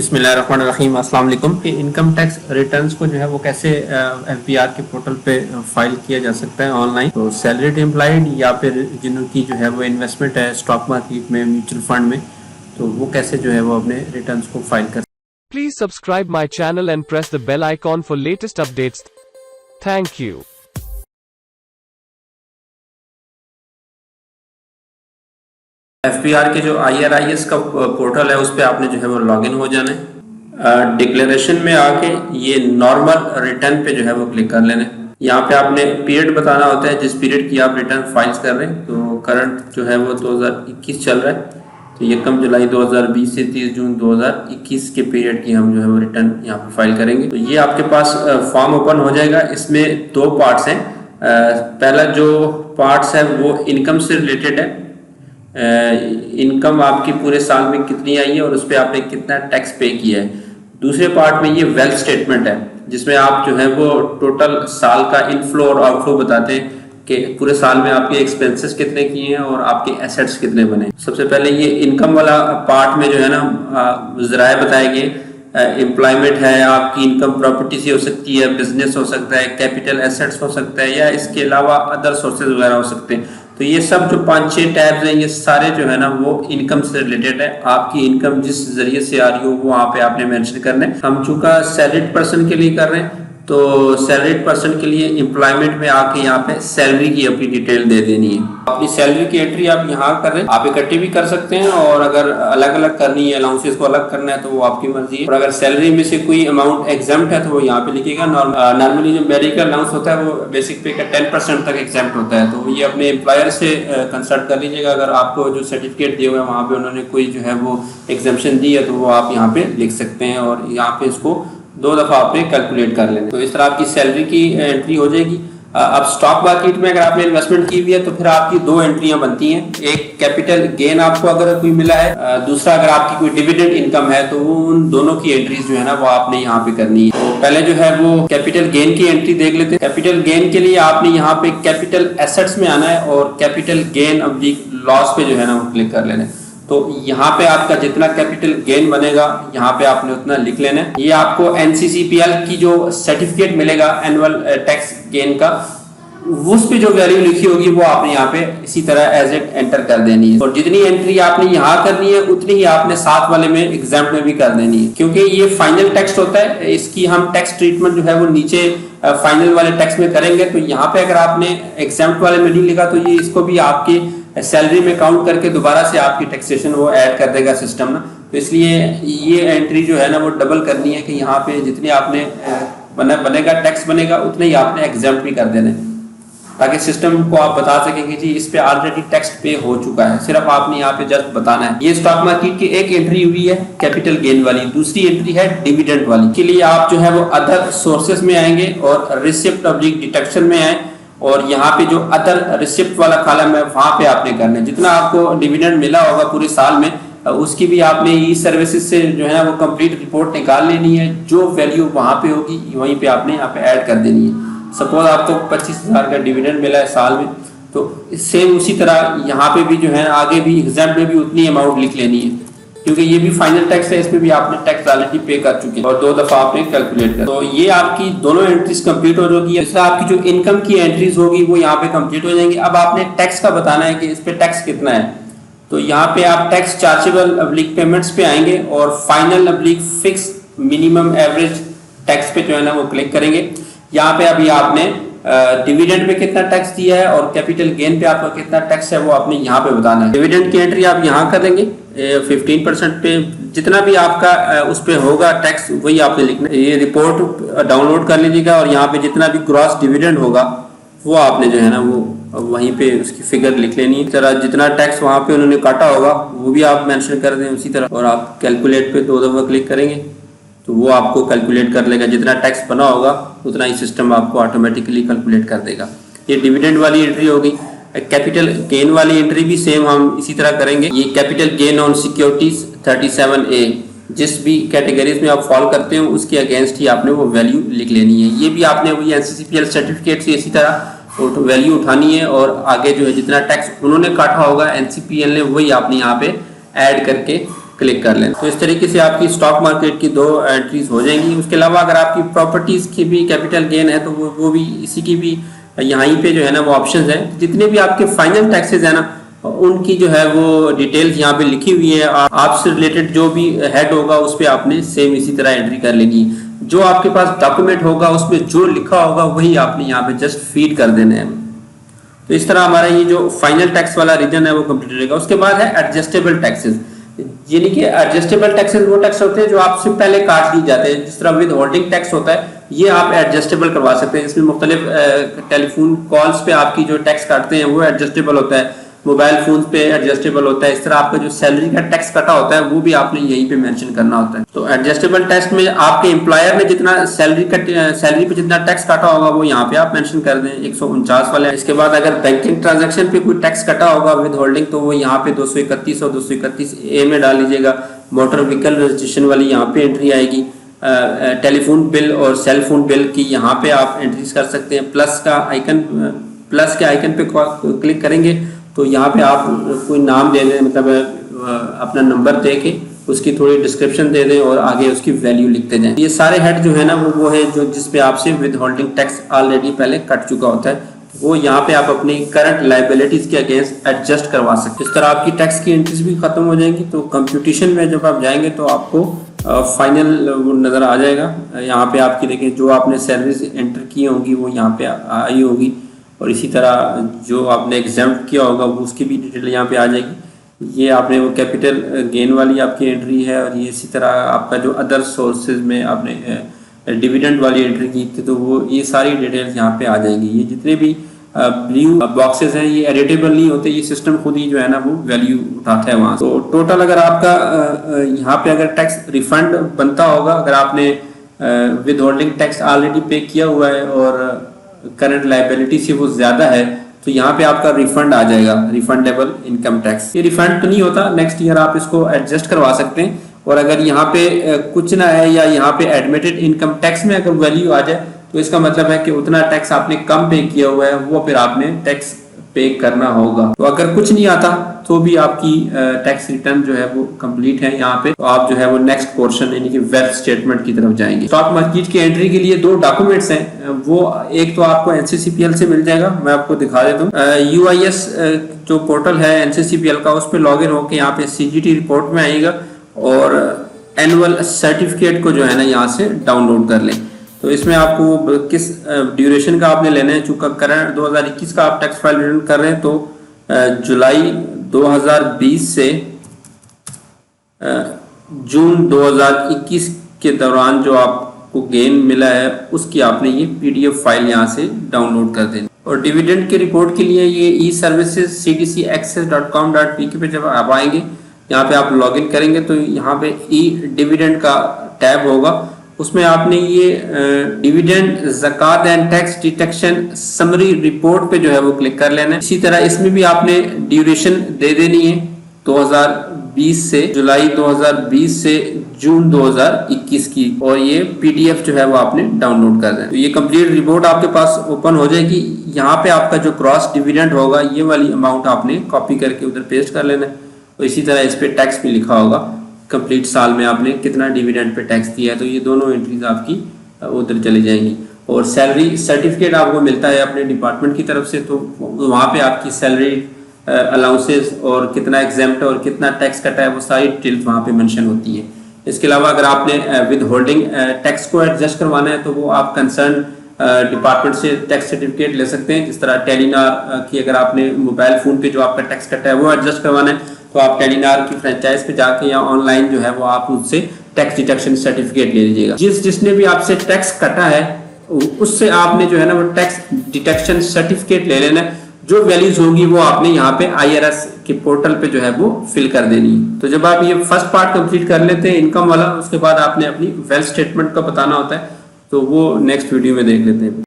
बिस्मिल्लाहिर्रहमानिर्रहीम, अस्सलाम वालेकुम। इनकम टैक्स रिटर्न्स को जो है वो कैसे एफबीआर के पोर्टल पे फाइल किया जा सकता है ऑनलाइन। तो सैलरीड एम्प्लॉयड या फिर जिनकी जो है वो इन्वेस्टमेंट है स्टॉक मार्केट में, म्यूचुअल फंड में, तो वो कैसे जो है वो अपने रिटर्न्स को फाइल कर। Please subscribe my channel and press the bell icon for latest updates. Thank you. FBR के जो IRIS का पोर्टल है उस पर आपने जो है वो लॉगिन हो जाना है। डिक्लेरेशन में आके ये नॉर्मल रिटर्न पे जो है वो क्लिक कर लेना है। यहाँ पे आपने पीरियड बताना होता है जिस पीरियड की आप रिटर्न फाइल्स कर रहे हैं। तो करंट जो है वो 2021 चल रहा है, तो 1 जुलाई 2020 से 30 जून 2021 के पीरियड की हम जो है वो रिटर्न यहाँ पे फाइल करेंगे। तो ये आपके पास फॉर्म ओपन हो जाएगा। इसमें 2 पार्ट्स हैं। पहला जो पार्ट्स है वो इनकम से रिलेटेड है। इनकम आपकी पूरे साल में कितनी आई है और उस पर आपने कितना टैक्स पे किया है। दूसरे पार्ट में ये वेल्थ स्टेटमेंट है जिसमें आप जो है वो टोटल साल का इनफ्लो और आउटफ्लो बताते हैं कि पूरे साल में आपके एक्सपेंसेस कितने किए हैं और आपके एसेट्स कितने बने। सबसे पहले ये इनकम वाला पार्ट में जो है ना ज़राए बताए गए। एम्प्लॉयमेंट है, आपकी इनकम प्रॉपर्टी से हो सकती है, बिजनेस हो सकता है, कैपिटल एसेट्स हो सकता है, या इसके अलावा अदर सोर्सेज वगैरह हो सकते हैं। तो ये सब जो 5-6 टैब्स हैं ये सारे जो है ना वो इनकम से रिलेटेड है। आपकी इनकम जिस जरिए से आ रही हो वो वहाँ पे आपने मेंशन करना है। हम चूंकि सैलरीड पर्सन के लिए कर रहे हैं तो सैलरीड पर्सन के लिए एम्प्लॉयमेंट में आके यहाँ पे सैलरी की अपनी डिटेल दे देनी है। अपनी सैलरी की एंट्री आप यहाँ कर रहे हैं। आप इकट्ठी भी कर सकते हैं और अगर अलग अलग करनी है, अलाउंसेस को अलग करना है तो वो आपकी मर्जी है। और अगर सैलरी में से कोई अमाउंट एग्जाम्प्ट है तो वो यहाँ पे लिखेगा। नॉर्मली जो मेडिकल अलाउंस होता है वो बेसिक पे का 10% तक एग्जाम्प्ट होता है, तो ये अपने एम्प्लॉयर से कंसल्ट कर लीजिएगा। अगर आपको जो सर्टिफिकेट दिया हुआ है वहाँ पे उन्होंने कोई जो है वो एग्जाम्पशन दी है तो वो आप यहाँ पे लिख सकते हैं और यहाँ पे इसको 2 दफा आपने कैलकुलेट कर लेना। तो इस तरह आपकी सैलरी की एंट्री हो जाएगी। अब स्टॉक मार्केट में अगर आपने इन्वेस्टमेंट की हुई है तो फिर आपकी 2 एंट्रियां बनती हैं। एक कैपिटल गेन आपको अगर कोई मिला है, दूसरा अगर आपकी कोई डिविडेंड इनकम है, तो उन दोनों की एंट्रीज जो है ना वो आपने यहाँ पे करनी है। तो पहले जो है वो कैपिटल गेन की एंट्री देख लेते हैं। कैपिटल गेन के लिए आपने यहाँ पे कैपिटल एसेट्स में आना है और कैपिटल गेन ऑब्लिक लॉस पे जो है ना वो क्लिक कर लेना है। तो यहाँ पे आपका जितना कैपिटल गेन बनेगा यहाँ पे आपने उतना लिख लेना है। ये आपको NCCPL की जो सर्टिफिकेट मिलेगा एनुअल टैक्स गेन का, उस पे जो वैल्यू लिखी होगी वो आपने यहाँ पे इसी तरह एज इट एंटर कर देनी है। और जितनी एंट्री आपने यहाँ करनी है उतनी ही आपने साथ वाले में एग्जाम्प्ट में भी कर देनी है, क्योंकि ये फाइनल टैक्स होता है। इसकी हम टैक्स ट्रीटमेंट जो है वो नीचे फाइनल वाले टैक्स में करेंगे। तो यहाँ पे अगर आपने एग्जाम्प्ट वाले में नहीं लिखा तो ये इसको भी आपके सैलरी में काउंट करके दोबारा से आपकी टैक्सेशन वो ऐड कर देगा सिस्टम ना। तो इसलिए ये एंट्री जो है ना वो डबल करनी है कि यहाँ पे जितने आपने बनेगा टैक्स बनेगा उतने ही आपने एग्जाम्प्ट भी कर देना है, ताकि सिस्टम को आप बता सकें कि जी इस पे ऑलरेडी टैक्स पे हो चुका है। सिर्फ आपने यहाँ पे जस्ट बताना है। ये स्टॉक मार्केट की एक एंट्री हुई है कैपिटल गेन वाली। दूसरी एंट्री है डिविडेंड वाली। के लिए आप जो है वो अदर सोर्सेज में आएंगे और रिसिप्ट ऑब्लिक डिडक्शन में आए और यहाँ पे जो अदर रिसिप्ट वाला कॉलम है वहां पे आपने करना है। जितना आपको डिविडेंड मिला होगा पूरे साल में उसकी भी आपने ई सर्विसेज से जो है ना वो कंप्लीट रिपोर्ट निकाल लेनी है। जो वैल्यू वहां पे होगी वहीं पे आपने यहाँ पे ऐड कर देनी है। सपोज आपको 25,000 का डिविडेंड मिला है साल में, तो सेम उसी तरह यहाँ पे भी जो है आगे भी एग्जाम में भी उतनी अमाउंट लिख लेनी है, क्योंकि ये भी फाइनल टैक्स है। इसमें भी आपने टैक्स ऑलरेडी पे कर चुके हैं और 2 दफा आपने कैलकुलेट कर। तो ये आपकी दोनों एंट्रीज कंप्लीट हो जाएगी। इससे आपकी जो इनकम की एंट्रीज होगी वो यहाँ पे कंप्लीट हो जाएंगी। अब आपने टैक्स का बताना है कि इस पे टैक्स कितना है। तो यहाँ पे आप टैक्स चार्जेबल ऑब्लिक पेमेंट्स पे आएंगे और final oblique fix minimum average tax पे जो है ना वो क्लिक करेंगे। यहाँ पे अभी आपने डिविडेंड पे कितना टैक्स दिया है और कैपिटल गेन पे आपका कितना टैक्स है वो आपने यहाँ पे बताना है। डिविडेंड की एंट्री आप यहाँ कर देंगे 15% पे जितना भी आपका उस पे होगा टैक्स वही आपने लिखना है। ये रिपोर्ट डाउनलोड कर लीजिएगा और यहाँ पे जितना भी ग्रॉस डिविडेंड होगा वो आपने जो है ना वो वहीं पे उसकी फिगर लिख लेनी है। तरह जितना टैक्स वहाँ पे उन्होंने काटा होगा वो भी आप मेंशन कर दें उसी तरह, और आप कैलकुलेट पे 2 दफा क्लिक करेंगे तो वो आपको कैलकुलेट कर लेगा। जितना टैक्स बना होगा उतना ही सिस्टम आपको ऑटोमेटिकली कैलकुलेट कर देगा। ये डिविडेंड वाली एंट्री होगी। कैपिटल गेन वाली एंट्री भी सेम हम इसी तरह करेंगे। ये capital gain on securities 37A, जिस भी कैटेगरीज में आप फॉलो करते हो उसके अगेंस्ट ही आपने वो वैल्यू लिख लेनी है। ये भी आपने वही NCCPL सर्टिफिकेट से इसी तरह वैल्यू उठानी है और आगे जो है जितना टैक्स उन्होंने काटा होगा NCPL ने वही आपने यहाँ पे ऐड करके क्लिक कर लें। तो इस तरीके से आपकी स्टॉक मार्केट की 2 एंट्रीज हो जाएंगी। उसके अलावा अगर आपकी प्रॉपर्टीज की भी कैपिटल गेन है तो वो भी इसी की भी यहाँ पे जो है ना वो ऑप्शंस हैं। जितने भी आपके फाइनल टैक्सेस है ना उनकी जो है वो डिटेल्स यहाँ पे लिखी हुई है। आपसे रिलेटेड जो भी हेड होगा उस पर आपने सेम इसी तरह एंट्री कर लेनी है। जो आपके पास डॉक्यूमेंट होगा उसमें जो लिखा होगा वही आपने यहाँ पे जस्ट फीड कर देना है। तो इस तरह हमारा ये जो फाइनल टैक्स वाला रीजन है वो कंप्लीट रहेगा। उसके बाद है एडजस्टेबल टैक्सेस, यानी कि एडजस्टेबल टैक्सेस वो टैक्स होते हैं जो आपसे पहले काट लिए जाते हैं। जिस तरह विद होल्डिंग टैक्स होता है ये आप एडजस्टेबल करवा सकते हैं। इसमें मुख्तलिफ टेलीफोन कॉल्स पे आपकी जो टैक्स काटते हैं वो एडजस्टेबल होता है, मोबाइल फोन पे एडजस्टेबल होता है। इस तरह आपका जो सैलरी का टैक्स कटा होता है वो भी आपने यहीं पे मेंशन करना होता है। तो एडजस्टेबल टैक्स में आपके एम्प्लॉयर ने जितना सैलरी पे जितना टैक्स काटा होगा वो यहाँ पे आप मेंशन कर दें 149 वाले। इसके बाद अगर बैंकिंग ट्रांजैक्शन पे कोई टैक्स कटा होगा विद होल्डिंग तो वो यहाँ पे 231 और 231A में डाल लीजिएगा। मोटर व्हीकल रजिस्ट्रेशन वाली यहाँ पे एंट्री आएगी। टेलीफोन बिल और सेल फोन बिल की यहाँ पे आप एंट्रीज कर सकते हैं। प्लस के आइकन पे क्लिक करेंगे तो यहाँ पे आप कोई नाम दे दें, मतलब अपना नंबर दे के उसकी थोड़ी डिस्क्रिप्शन दे दें और आगे उसकी वैल्यू लिखते जाएं। ये सारे हेड जो है ना वो है जो जिसपे आपसे विद होल्डिंग टैक्स ऑलरेडी पहले कट चुका होता है। वो यहाँ पे आप अपनी करंट लाइबिलिटीज के अगेंस्ट एडजस्ट करवा सकते हैं। इस तरह आपकी टैक्स की एंट्रीज भी खत्म हो जाएंगी। तो कंप्यूटेशन में जब आप जाएंगे तो आपको फाइनल नज़र आ जाएगा। यहाँ पे आपकी देखें जो आपने सैलरीज एंटर की होंगी वो यहाँ पे आई होगी और इसी तरह जो आपने एग्जाम्प्ट किया होगा वो उसकी भी डिटेल यहाँ पे आ जाएगी। ये आपने वो कैपिटल गेन वाली आपकी एंट्री है और ये इसी तरह आपका जो अदर सोर्सेज में आपने डिविडेंड वाली एंट्री की थी तो वो ये सारी डिटेल्स यहाँ पे आ जाएंगी। ये जितने भी ब्लू बॉक्सेस हैं ये एडिटेबल नहीं होते, ये सिस्टम खुद ही जो है ना वो वैल्यू उठाता है वहाँ। तो टोटल अगर आपका यहाँ पे अगर टैक्स रिफंड बनता होगा, अगर आपने विद होल्डिंग टैक्स ऑलरेडी पे किया हुआ है और करंट लाइबिलिटी से वो ज्यादा है तो यहाँ पे आपका रिफंड आ जाएगा, रिफंडेबल इनकम टैक्स। ये रिफंड तो नहीं होता, नेक्स्ट ईयर आप इसको एडजस्ट करवा सकते हैं। और अगर यहाँ पे कुछ ना है या यहाँ पे एडमिटेड इनकम टैक्स में अगर वैल्यू आ जाए तो इसका मतलब है कि उतना टैक्स आपने कम पे किया हुआ है वो फिर आपने टैक्स पे करना होगा। तो अगर कुछ नहीं आता तो भी आपकी टैक्स रिटर्न जो है वो कंप्लीट है यहाँ पे। तो आप जो है वो नेक्स्ट पोर्शन यानी कि वेल्थ स्टेटमेंट की तरफ जाएंगे। स्टॉक मार्केट की एंट्री के लिए 2 डॉक्यूमेंट्स हैं। वो एक तो आपको NCCPL से मिल जाएगा, मैं आपको दिखा देता हूँ। UIS जो पोर्टल है NCCPL का उस पर लॉग इन होकर यहाँ पे CGT रिपोर्ट में आएगा और एनुअल सर्टिफिकेट को जो है ना यहाँ से डाउनलोड कर लें। तो इसमें आपको किस ड्यूरेशन का आपने लेना है, चूंकि करंट 2021 का आप टैक्स फाइल रिटर्न कर रहे हैं तो जुलाई 2020 से जून 2021 के दौरान जो आपको गेन मिला है उसकी आपने ये PDF फाइल यहाँ से डाउनलोड कर देनी। और डिविडेंड की रिपोर्ट के लिए ये e-services cdcaccess.com.pk पे जब आप आएंगे यहाँ पे आप लॉगिन करेंगे तो यहाँ पे डिविडेंड का टैब होगा, उसमें आपने ये डिविडेंड ज़कात and tax detection summary report पे जो है वो क्लिक कर लेना है। इसी तरह इसमें भी आपने ड्यूरेशन दे देनी है 2020 से जुलाई 2020 से जून 2021 की और ये PDF जो है वो आपने डाउनलोड कर देना। तो ये कंप्लीट रिपोर्ट आपके पास ओपन हो जाएगी। यहाँ पे आपका जो क्रॉस डिविडेंड होगा ये वाली अमाउंट आपने कॉपी करके उधर पेस्ट कर लेना है। तो इसी तरह इस पे टैक्स भी लिखा होगा, कंप्लीट साल में आपने कितना डिविडेंड पे टैक्स दिया है। तो ये दोनों एंट्रीज आपकी उधर चली जाएंगी। और सैलरी सर्टिफिकेट आपको मिलता है अपने डिपार्टमेंट की तरफ से, तो वहाँ पे आपकी सैलरी अलाउंसेस और कितना एग्जाम्प्ट और कितना टैक्स कटा है वो सारी डिटेल्स वहाँ पे मेंशन होती है। इसके अलावा अगर आपने विद होल्डिंग टैक्स को एडजस्ट करवाना है तो वो आप कंसर्न डिपार्टमेंट से टैक्स सर्टिफिकेट ले सकते हैं। जिस तरह टेलीनार की अगर आपने मोबाइल फोन पे जो आपका टैक्स कटा है वो एडजस्ट करवाना है तो आप टेलीनार की फ्रेंचाइज पे जाके या ऑनलाइन जो है वो आप उससे टैक्स डिडक्शन सर्टिफिकेट ले लीजिएगा। जिसने भी आपसे टैक्स कटा है उससे आपने जो है ना वो टैक्स डिडक्शन सर्टिफिकेट ले लेना है। जो वैल्यूज होंगी वो आपने यहाँ पे IRS के पोर्टल पे जो है वो फिल कर देनी है। तो जब आप ये फर्स्ट पार्ट कंप्लीट कर लेते हैं इनकम वाला, उसके बाद आपने अपनी वेल्थ स्टेटमेंट का बताना होता है, तो वो नेक्स्ट वीडियो में देख लेते हैं।